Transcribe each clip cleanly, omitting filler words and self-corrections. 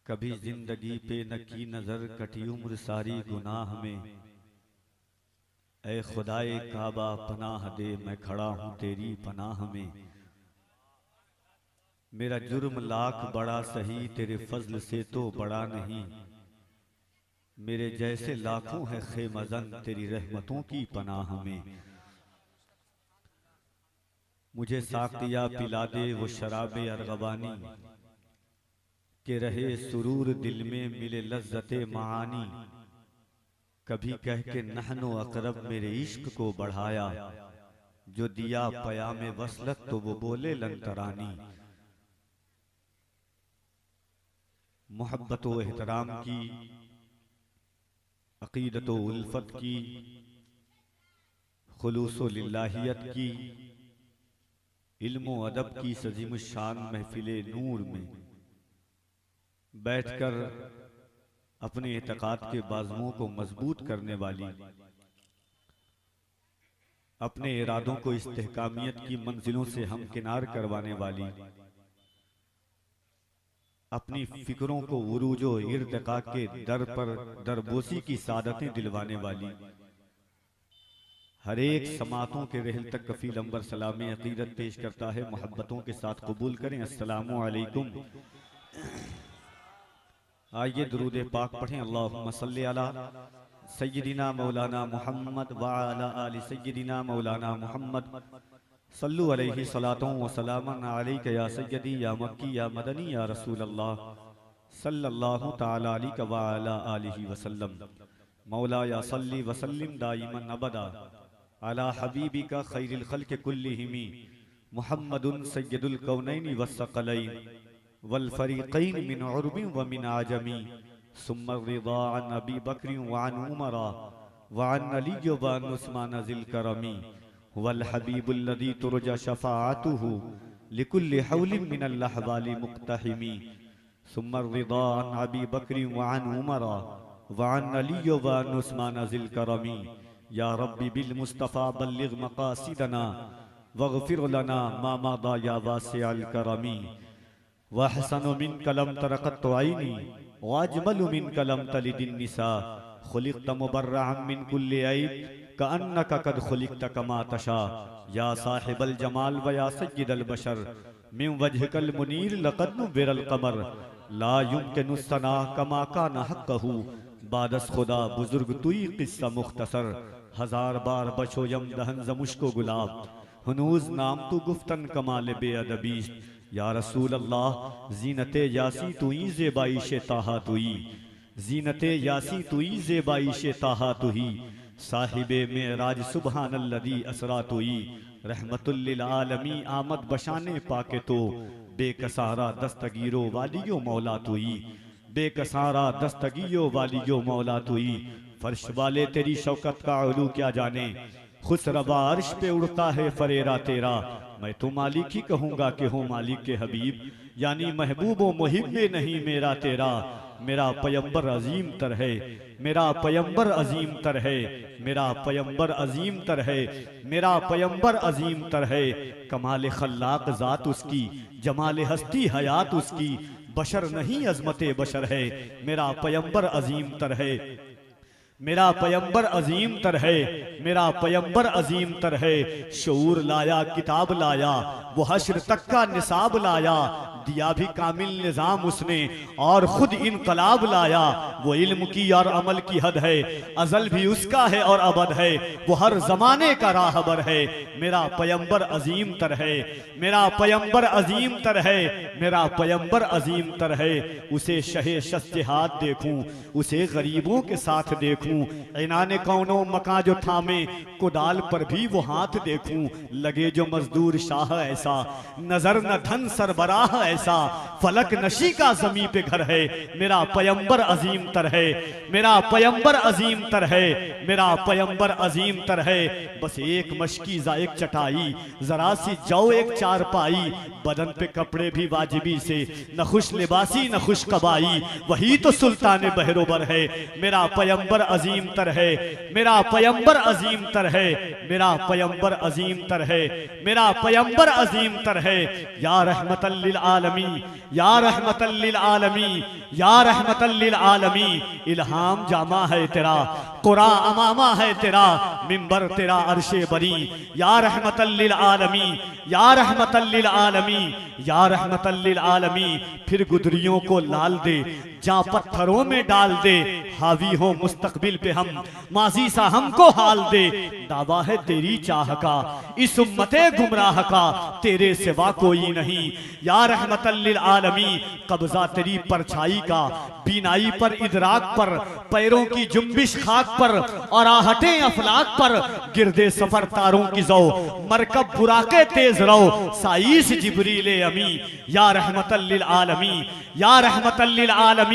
कभी जिंदगी पे न की नजर, कटी उम्र सारी गुनाह में। ऐ खुदाए काबा पनाह दे, मैं खड़ा हूं तेरी पनाह में। मेरा जुर्म लाख बड़ा सही, तेरे फजल से तो बड़ा नहीं। मेरे जैसे लाखों है खेमजन, तेरी रहमतों की पनाह में। मुझे साक़िया पिला दे वो शराबे अरगवानी, के रहे सुरूर दिल में मिले लज्जते मानी। कभी कह के नहनो अकरब मेरे इश्क को बढ़ाया, जो दिया पयामे वसलत तो वो बोले लंतरानी। मोहब्बत व एहतराम की, अकीदत व उल्फत की, खुलूस व लिल्लाहियत की, इल्म व अदब की सजीम शान महफिले नूर में बैठकर अपने एतकाद के बाजुओं को मजबूत करने वाली, अपने इरादों को इस्तेहकामियत की मंजिलों से हमकिनार करवाने वाली, अपनी फिक्रों को उरूजो इर्तिका के दर पर दरबोसी की सादतें दिलवाने वाली, हर एक समातों के रहल तक कफील अंबर सलाम अकीदत पेश करता है। मोहब्बतों के साथ कबूल करें। अस्सलामु अलैकुम। आइए दुरूद पाक पढ़ें। अल्लाहुम्मा सल्ली अला सय्यिदिना मौलाना मुहम्मद व अला आलि सय्यिदिना मौलाना मुहम्मद। सल्लु अलैहि सलातुन व सलामन अलैका या सय्यदी या मक्की या मदनी या रसूल अल्लाह सल्लल्लाहु तआला अलैहि व अला आलिहि वसल्लम। मौला या सल्ली व सल्लिम दाइमन अबदा अला हबीबिका खैरिल खल्क़ि कुल्लिहिम मुहम्मदुन सय्यदुल कौनैनि वस्सक़लैन वल फरीक़ैन मिन उर्बिन व मिन आजमी। सुम्मा रिदा अन अबी बकर व अन उमर व अन अली व अन उस्मान ज़िल करमी वल हबीबुल लज़ी तुरजा शफ़ाअतुहु लिकुल्लि हौलिन मिनल अहवालि मुक़्तहिमी। सुम्मा रिदा अन अबी बकर व अन उमर व अन अली व अन उस्मान ज़िल करमी। या रब्बी बिल मुस्तफ़ा बल्लिग़ मक़ासिदना वग़फ़िर लना मा मदा या वासिअल करमी। वहसनु मिन कलम तरक़त ऐनी व अजमलु मिन कलम तलिदिन निसा। खुलिक़्त मुबर्रअन मिन कुल्लि ऐब कअन्नका क़द खुलिक़्त कमा तशा। या साहिबल जमाल व या सय्यिदल बशर मिन वजहिकल मुनीर लक़द नुव्विरल क़मर। ला युमकिनु सना कमा कान हक़्क़हु बादस खुदा बुजुर्ग तुई क़िस्सा मुख्तसर। हजार बार बचो यम दहन ज़मुश्को गुलाब हनूज नाम तू गुफ्तन कमाल बेअदबी। या रसूल अल्लाह जीनते यासी तुई ज़ेबाइश ताहा तुई। जीनते यासी तुई ज़ेबाइश ताहा तुही। साहिबे मेराज सुबहानल्लज़ी असरा तुई। रहमतुल लिल आलमी आमद बशाने पाके तो बेकसारा दस्तगीरो वालियो मौला तुई। बेकसारा दस्तगीरो वालियो मौला तुई। फर्श वाले तेरी शौकत का उलू क्या जाने, खुसरवा अर्श पे उड़ता है फरेरा तेरा। मैं तो मालिक ही कहूँगा कि हो मालिक के हबीब, यानी महबूब व मुहिब में नहीं मेरा तेरा। मेरा पयंबर अजीम तर है, मेरा पयंबर अजीम तर है, मेरा पयंबर अजीम तर है, मेरा पयंबर अजीम तर है। कमाल खल्लाक ज़ात उसकी, जमाल हस्ती हयात उसकी। बशर नहीं अजमते बशर है, मेरा पयंबर अजीम तर है, मेरा पयंबर अजीम तर है, मेरा पयंबर अजीम तर है। शऊर लाया किताब लाया, वो हश्र तक का निसाब लाया। दिया भी कामिल निजाम उसने और खुद इनकलाब लाया। वो इल्म की और अमल की हद है, अजल भी उसका है और अबद है। वो हर जमाने का राहबर है, मेरा पयंबर अजीम तर है, मेरा पयंबर अजीम तर है, मेरा पयंबर अजीम तर है। उसे शहे शस्ते हाथ देखूं, उसे गरीबों के साथ देखूं। इनाने कौनो मका जो थामे, कुदाल पर भी वो हाथ देखूं। लगे जो मजदूर शाह ऐसा, नजर न धन सरबराह ऐसा। फलक नशी का जमी पे घर है, मेरा पयंबर अजीम तर है, मेरा पयंबर अजीम तर है, मेरा पयंबर अजीम तर है। बस एक मशकीज़ा एक चटाई, जरा सी जाओ एक चारपाई। बदन पे कपड़े भी वाजिबी से, न खुश लिबासी न खुश कबाई। वही तो सुल्तान बहरोबर है, मेरा पयंबर अजीम तर है, मेरा पयंबर अजीम तर है, मेरा पयंबर अजीम तर है, मेरा पयंबर अजीम तर है। या रहमतल लिल आलमी, या रहमतल लिल आलमी, या रहमतल लिल आलमी। इल्हाम जामा है तेरा, कुरा अमामा है तेरा, मिंबर तेरा अर्शे बरी। या रहमतल लिल आलमी, या रहमतल लिल आलमी, या रहमतल लिल आलमी। फिर गुदरियों को लाल दे, जा पत्थरों में डाल दे, हावी हो मुस्तकबिल पे हम, माजी सा हमको हाल दे। दावा है तेरी चाह का, इस उम्मते गुमराह का, तेरे सिवा कोई नहीं। या रहमतल लिल आलमी, कब्जा तेरी परछाई का, बीनाई पर इदराक पर, पैरों की जुम्बिश खाक पर, और आहटें अफलाक पर, गिरदे सफर तारों की जौ, मरकब बुराके तेज रहो, साइस जिब्रील अमी। या रहमतल लिल आलमी, या रहमतल लिल आलमी।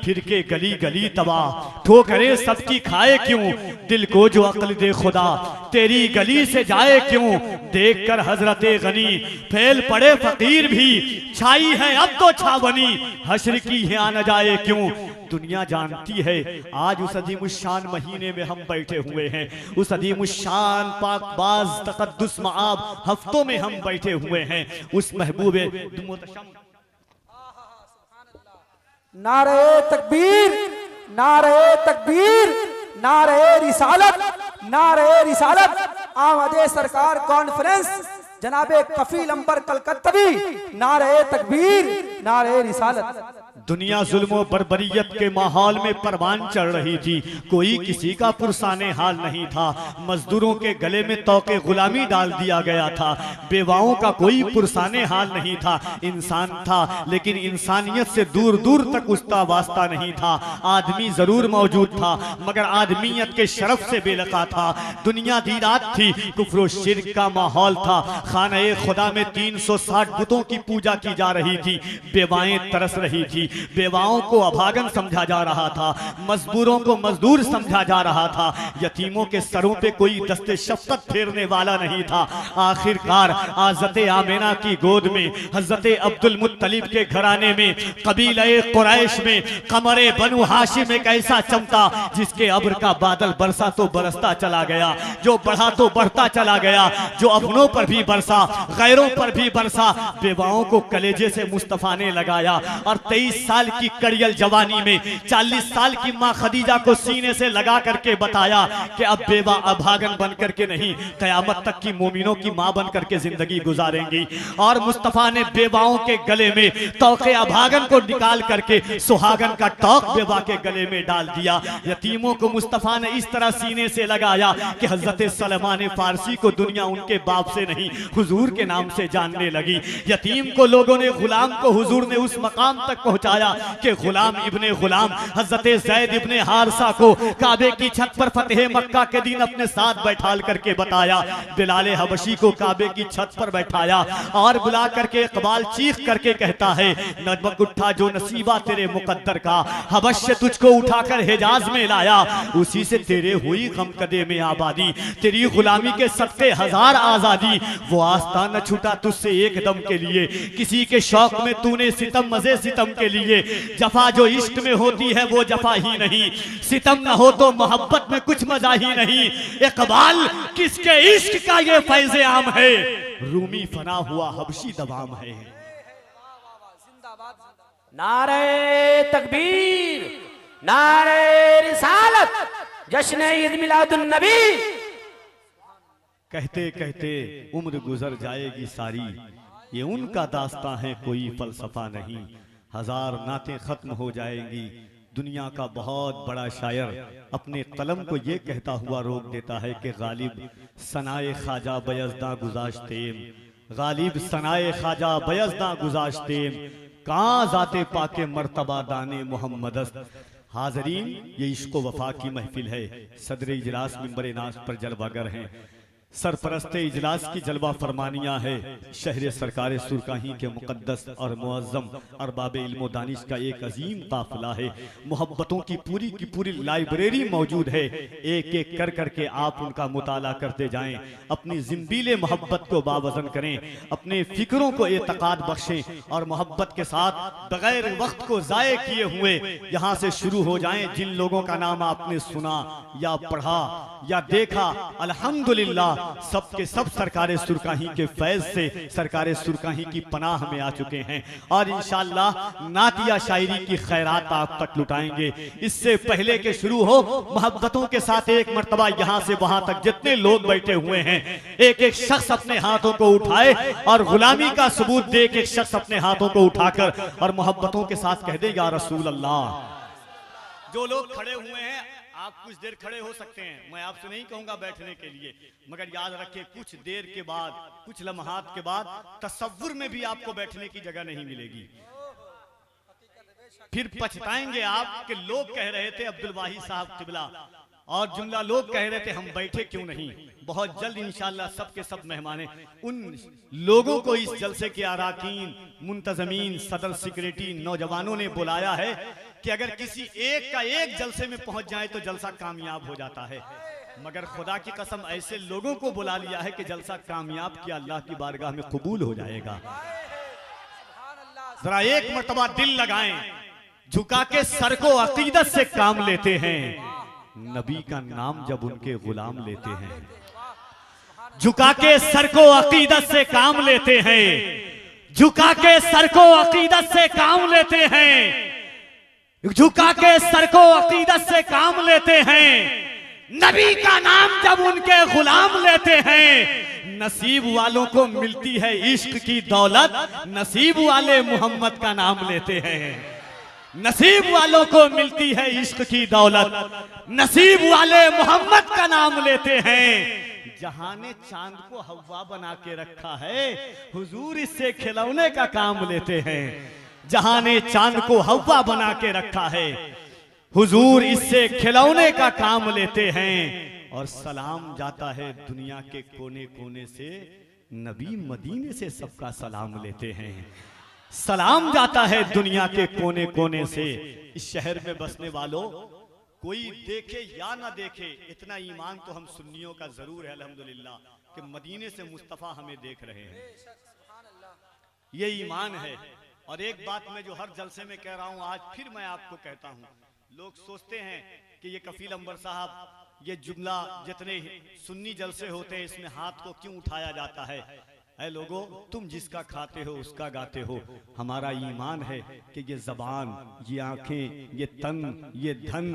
फिर के गली गली तबाह, ठोकरे सबकी खाए क्यों, दिल को जो अक्ल दे खुदा, तेरी गली से जाए क्यों। देख कर हजरते गनी, फैल पड़े फकीर भी, छाई है अब तो छावनी, हश्र की यहाँ न जाए क्यों। दुनिया जानती है आज उस अजीमुशान महीने में हम बैठे हुए हैं, उस अजीमुशान पाकबाज तकद्दुस मआब हफ्तों में हम बैठे हुए हैं। उस महबूबे नारे तकबीर, नारे तकबीर, नारे रिसालत, नारे रिसालत। आमदे सरकार कॉन्फ्रेंस जनाबे कफील अंबर कलकत्तवी, नारे तकबीर, नारे रिसालत। दुनिया जुल्म बर्बरियत के माहौल में परवान चढ़ रही थी, कोई किसी का पुरसाने हाल नहीं था। मजदूरों के गले में तौके गुलामी डाल दिया गया था, बेवाओं का कोई पुरसाने हाल नहीं था। इंसान था लेकिन इंसानियत से दूर दूर तक उसका वास्ता नहीं था। आदमी जरूर मौजूद था मगर आदमियत के शरफ से बेलका था। दुनिया दीदात थी, कुफ्र शिर्क का माहौल था। खाने खुदा में 360 बुतों की पूजा की जा रही थी। बेवाएं तरस रही थी, बेवाओं को अभागन समझा जा रहा था, मजबूरों को मजदूर समझा जा रहा था। यतीमों के सरों पे कोई दस्ते शफकत फेरने वाला नहीं था। आखिरकार हज़रत आमिना की गोद में, हज़रत अब्दुल मुत्तलिब के घराने में, कबीले कुरैश में, कमरे बनु हाशिम एक ऐसा चमका जिसके अब्र का बादल बरसा तो बरसता चला गया, जो बढ़ा तो बढ़ता चला गया, जो अपनों पर भी बरसा, गैरों पर भी बरसा। बेवाओं को कलेजे से मुस्तफा ने लगाया और 23 साल की कड़ियल जवानी में 40 साल की माँ खदीजा को सीने से लगा करके बताया कि अब बेवा अभागन बन करके नहीं, कयामत तक की मोमिनों की माँ बन करके जिंदगी गुजारेंगी। और मुस्तफा ने बेवाओं के गले में तौके अभागन को निकाल करके सुहागन का टॉक बेवा के गले में डाल दिया। यतीमों को मुस्तफा ने इस तरह सीने से लगाया कि हजरत सलमान फारसी को दुनिया उनके बाप से नहीं हुजूर के नाम से जानने लगी। यतीम को लोगों ने, गुलाम को हुजूर ने उस मकाम तक पहुंचाया कि गुलाम इब्ने गुलाम हजरत ज़ैद इब्ने हारसा को काबे की छत पर फतेह मक्का के दिन अपने साथ बैठाल करके बताया। बिलाल हबशी को काबे की छत पर बैठाया और बुला करके इकबाल चीख करके कहता है, नजमक उठा जो नसीबा तेरे मुकद्दर का, हबश से तुझको उठाकर हिजाज में लाया, उसी से तेरे हुई गमकदे में आबादी, तेरी गुलामी के सत्ते हजार आजादी। वो आस्था न छूटा तुझसे एक दम के लिए, किसी के शौक में तूने सितम मजे सितम के लिए। जफा जो इश्क में होती है वो जफा ही नहीं, सितम न हो तो मोहब्बत में कुछ मजा ही नहीं। इकबाल किसके इश्क का ये फैज़े आम है, रूमी फना हुआ हबशी दवाम है। नारे तकबीर, नारे रिसालत, जश्न ईद मिलादुन नबी। कहते कहते उम्र गुजर जाएगी सारी, ये उनका दास्तां है कोई फलसफा नहीं। हजार नातें खत्म हो जाएंगी। दुनिया का बहुत बड़ा शायर अपने कलम को ये कहता हुआ रोक देता है कि गालिब सनाए ख्वाजा बयज़दा गुज़ाश्तेम, गालिब सनाए ख्वाजा बयज़दा गुज़ाश्तेम, कहाँ जाते पाके मर्तबा दाने मोहम्मदस्त। हाजरीन, ये इश्क वफा की महफिल है। सदर इजलास मिंबर नाज पर जलवागर हैं, सरपरस्ते इजलास की जलवा फरमानियाँ है। शहर सरकार सुरकाही के मुकद्दस और मुअज़्ज़म अरबाब इल्म दानिश का एक अजीम काफिला है। मोहब्बतों की पूरी लाइब्रेरी मौजूद है। एक एक कर करके आप उनका मुताला करते जाएं, अपनी ज़िंबीले मोहब्बत को बावज़न करें, अपने फिक्रों को एतक़ाद बख्शें और मोहब्बत के साथ बगैर वक्त को ज़ाये किए हुए यहाँ से शुरू हो जाएं। जिन लोगों का नाम आपने सुना या पढ़ा या देखा, अल्हम्दुलिल्लाह सबके सब सरकारे सुरकाही के फैज से सरकारे सुरकाही की पनाह में आ चुके हैं और इंशाअल्लाह नातिया शायरी की खैरात आप तक लुटाएंगे। इससे पहले के शुरू हो, मोहब्बतों के साथ एक मर्तबा यहाँ से वहां तक जितने लोग बैठे हुए हैं एक एक शख्स अपने हाथों को उठाए और गुलामी का सबूत दे के एक शख्स अपने हाथों को उठाकर और मोहब्बतों के साथ कह दे या रसूल अल्लाह। जो लोग खड़े हुए हैं आप कुछ देर खड़े हो सकते हैं, मैं आपसे नहीं कहूंगा बैठने के लिए, मगर याद रखिए कुछ देर के बाद, कुछ लम्हात के बाद तसव्वुर में भी आपको बैठने की जगह नहीं मिलेगी। फिर पछताएंगे आप कि लोग कह रहे थे अब्दुल वाहिद साहब किबला और जुमला लोग कह रहे थे हम बैठे क्यों नहीं। बहुत जल्द इंशाअल्लाह सबके सब मेहमाने उन लोगों को इस जलसे के अराकीन, मुंतजमीन, सदर सेक्रेटरी, नौजवानों ने बुलाया है कि अगर किसी एक का एक जलसे में पहुंच जाए तो जलसा कामयाब हो जाता है, मगर खुदा की कसम ऐसे लोगों को बुला लिया है कि जलसा कामयाब किया अल्लाह की बारगाह में कबूल हो जाएगा। जरा एक मर्तबा दिल लगाएं, झुका के सर को अकीदत से काम लेते हैं, नबी का नाम जब उनके गुलाम लेते हैं। झुका के सर को अकीदत से काम लेते हैं, झुका के सर को अकीदत से काम लेते हैं, झुका के सर को अकीदत से काम लेते हैं, नबी का नाम जब उनके गुलाम लेते हैं। नसीब वालों को मिलती है इश्क की दौलत, नसीब वाले मोहम्मद का नाम लेते हैं। नसीब वालों को मिलती है इश्क की दौलत, नसीब वाले मोहम्मद का नाम लेते हैं। जहां ने चांद को हवा बना के रखा है, हुजूर इससे खिलौने का काम लेते हैं। जहां ने चांद को हवा बना के रखा है, हुजूर इससे खिलौने का काम लेते हैं। और सलाम जाता है दुनिया के कोने कोने से, नबी मदीने से सबका सलाम लेते हैं। सलाम जाता है दुनिया के कोने कोने से। इस शहर में बसने वालों, कोई देखे या ना देखे, इतना ईमान तो हम सुन्नियों का जरूर है अल्हम्दुलिल्लाह कि मदीने से मुस्तफा हमें देख रहे हैं। ये ईमान है। और एक बात मैं जो हर जलसे में कह रहा हूं, आज फिर मैं आपको कहता हूं, लोग सोचते हैं कि ये कफील अंबर साहब ये जुमला जितने सुन्नी जलसे होते हैं इसमें हाथ को क्यों उठाया जाता है। ऐ लोगों, तुम जिसका खाते हो उसका गाते हो। हमारा ईमान है कि ये जबान, ये आंखें, ये तन, ये धन,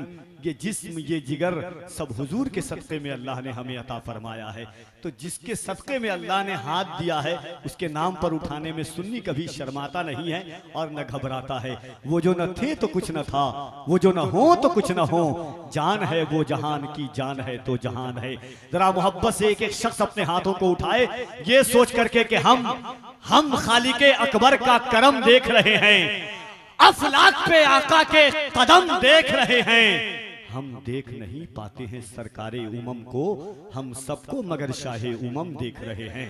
ये जिस्म, ये जिगर सब हुजूर के सदक़े में अल्लाह ने हमें अता फरमाया है। तो जिसके सदक़े में अल्लाह ने हाथ दिया है उसके नाम पर उठाने में सुन्नी कभी शर्माता नहीं है और न घबराता है। वो जो न थे तो कुछ न था, वो जो न हो तो कुछ न हो, जान है वो जहान की, जान है तो जहान है। जरा मोहब्बत से एक एक शख्स अपने हाथों को उठाए, ये सोच करके कि हम खालिके अकबर का करम देख रहे हैं, अफलाक पे आका के कदम देख रहे हैं। हम देख नहीं पाते हैं सरकारे उमम को, हम सबको मगर शाहे उमम देख रहे हैं।